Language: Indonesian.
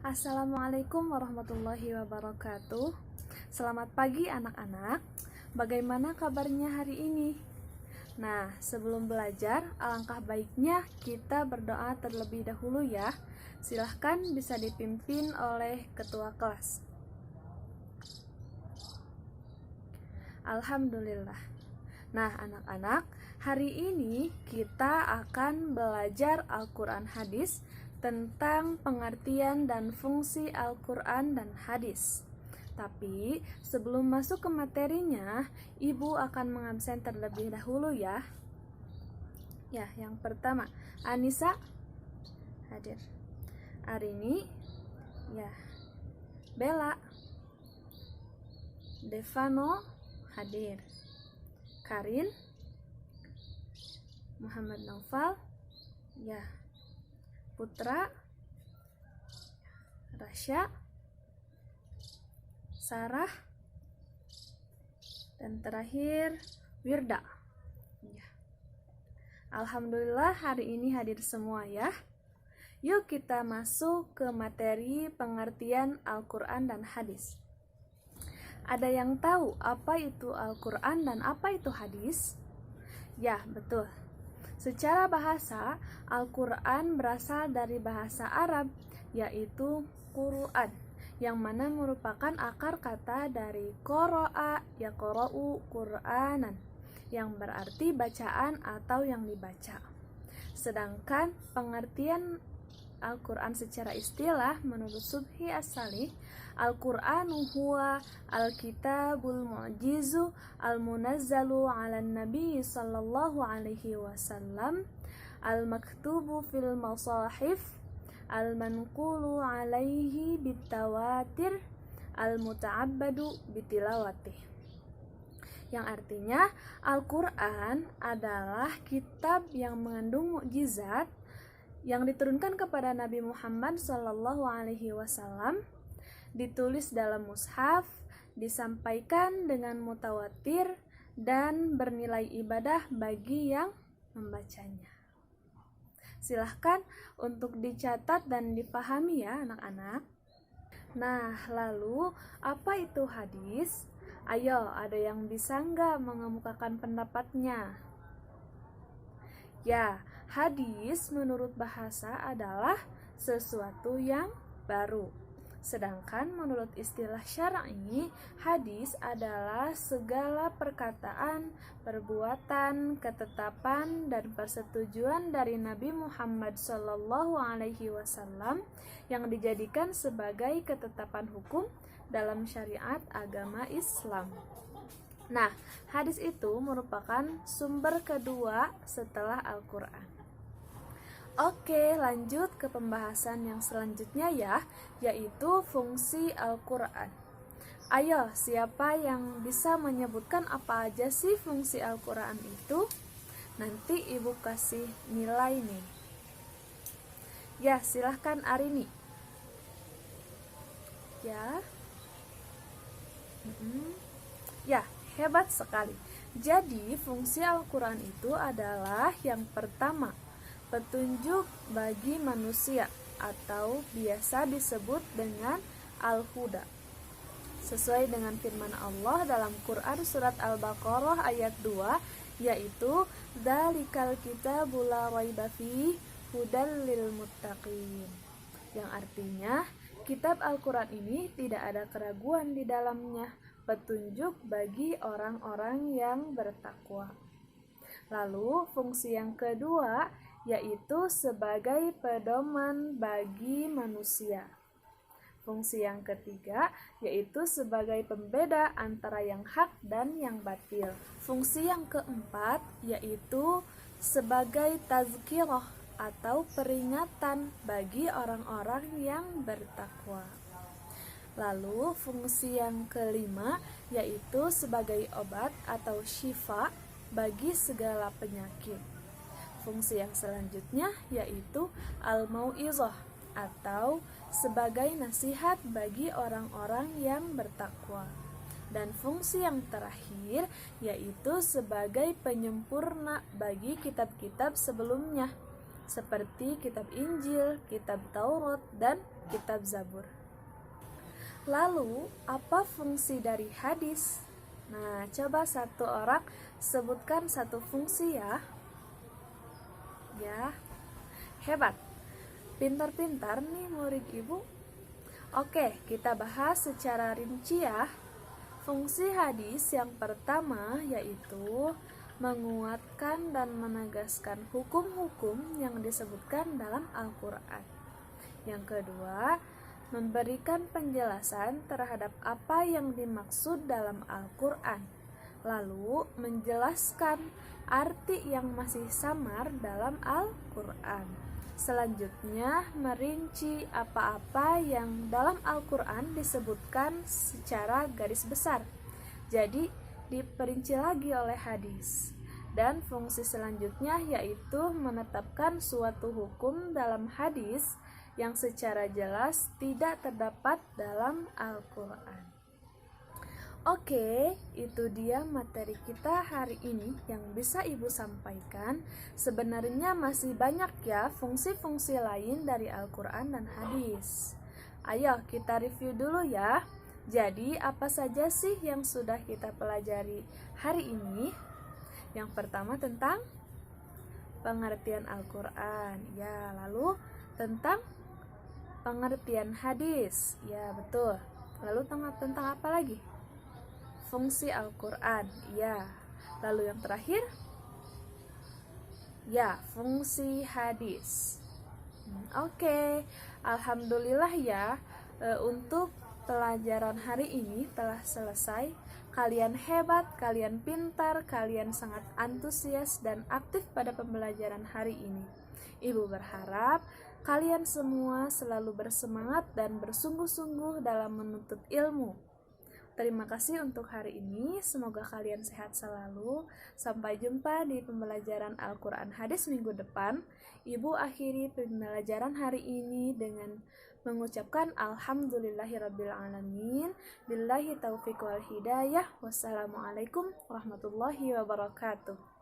Assalamualaikum warahmatullahi wabarakatuh. Selamat pagi anak-anak. Bagaimana kabarnya hari ini? Nah, sebelum belajar, alangkah baiknya kita berdoa terlebih dahulu ya. Silahkan bisa dipimpin oleh ketua kelas. Alhamdulillah. Nah, anak-anak, hari ini kita akan belajar Al-Quran hadis tentang pengertian dan fungsi Al-Quran dan hadis. Tapi sebelum masuk ke materinya, Ibu akan mengabsen terlebih dahulu ya. Ya, yang pertama, Anissa hadir. Arini, ya. Bella, Devano hadir. Karin, Muhammad Naufal, ya. Putra, Rasya, Sarah, dan terakhir Wirda. Ya. Alhamdulillah hari ini hadir semua ya. Yuk kita masuk ke materi pengertian Al-Quran dan hadis. Ada yang tahu apa itu Al-Quran dan apa itu hadis? Ya, betul. Secara bahasa, Al-Quran berasal dari bahasa Arab, yaitu Quran, yang mana merupakan akar kata dari qara'a yaqra'u Qur'anan, yang berarti bacaan atau yang dibaca. Sedangkan pengertian Al-Quran secara istilah menurut Subhi As-Salih, Al-Qur'anu huwa al-kitabul mu'jizu al-munazzalu 'alan nabi sallallahu alaihi wasallam al-maktubu fil masahif al-manqulu 'alaihi bitawatir al-muta'abbadu bitilawatih. Yang artinya Al-Qur'an adalah kitab yang mengandung mukjizat yang diturunkan kepada Nabi Muhammad sallallahu alaihi wasallam, ditulis dalam mushaf, disampaikan dengan mutawatir, dan bernilai ibadah bagi yang membacanya. Silahkan untuk dicatat dan dipahami ya anak-anak. Nah, lalu apa itu hadis? Ayo, ada yang bisa nggak mengemukakan pendapatnya? Ya, hadis menurut bahasa adalah sesuatu yang baru. Sedangkan menurut istilah syar'i, hadis adalah segala perkataan, perbuatan, ketetapan, dan persetujuan dari Nabi Muhammad SAW yang dijadikan sebagai ketetapan hukum dalam syariat agama Islam. Nah, hadis itu merupakan sumber kedua setelah Al-Quran. Oke, lanjut ke pembahasan yang selanjutnya ya, yaitu fungsi Al-Quran. Ayo, siapa yang bisa menyebutkan apa aja sih fungsi Al-Quran itu? Nanti Ibu kasih nilai nih. Ya, silahkan Arini. Ya. Ya, hebat sekali. Jadi, fungsi Al-Quran itu adalah yang pertama, petunjuk bagi manusia atau biasa disebut dengan Al-Huda. Sesuai dengan firman Allah dalam Quran surat Al-Baqarah ayat 2, yaitu Dzalikal kitabul la raiba fihi hudal lil muttaqin. Yang artinya, kitab Al-Quran ini tidak ada keraguan di dalamnya, petunjuk bagi orang-orang yang bertakwa. Lalu, fungsi yang kedua yaitu sebagai pedoman bagi manusia. Fungsi yang ketiga yaitu sebagai pembeda antara yang hak dan yang batil. Fungsi yang keempat yaitu sebagai tazkirah atau peringatan bagi orang-orang yang bertakwa. Lalu fungsi yang kelima yaitu sebagai obat atau syifa bagi segala penyakit. Fungsi yang selanjutnya yaitu al-mau'izah atau sebagai nasihat bagi orang-orang yang bertakwa. Dan fungsi yang terakhir yaitu sebagai penyempurna bagi kitab-kitab sebelumnya, seperti kitab Injil, kitab Taurat, dan kitab Zabur. Lalu, apa fungsi dari hadis? Nah, coba satu orang sebutkan satu fungsi ya. Ya, hebat. Pintar-pintar nih murid ibu. Oke, kita bahas secara rinci ya. Fungsi hadis yang pertama yaitu menguatkan dan menegaskan hukum-hukum yang disebutkan dalam Al-Quran. Yang kedua, memberikan penjelasan terhadap apa yang dimaksud dalam Al-Quran, lalu menjelaskan arti yang masih samar dalam Al-Quran. Selanjutnya, merinci apa-apa yang dalam Al-Quran disebutkan secara garis besar. Jadi, diperinci lagi oleh hadis. Dan fungsi selanjutnya yaitu menetapkan suatu hukum dalam hadis yang secara jelas tidak terdapat dalam Al-Quran. Oke, itu dia materi kita hari ini yang bisa Ibu sampaikan. Sebenarnya masih banyak ya fungsi-fungsi lain dari Al-Quran dan hadis. Ayo kita review dulu ya. Jadi apa saja sih yang sudah kita pelajari hari ini? Yang pertama tentang pengertian Al-Quran. Ya, lalu tentang pengertian hadis. Ya, betul. Lalu tentang apa lagi? Fungsi Al-Quran, ya. Lalu yang terakhir, ya, fungsi hadis. Oke, alhamdulillah ya, untuk pelajaran hari ini telah selesai. Kalian hebat, kalian pintar, kalian sangat antusias dan aktif pada pembelajaran hari ini. Ibu berharap kalian semua selalu bersemangat dan bersungguh-sungguh dalam menuntut ilmu. Terima kasih untuk hari ini, semoga kalian sehat selalu. Sampai jumpa di pembelajaran Al-Quran Hadis minggu depan. Ibu akhiri pembelajaran hari ini dengan mengucapkan Alhamdulillahirrabbilalamin. Billahi taufiq wal hidayah. Wassalamualaikum warahmatullahi wabarakatuh.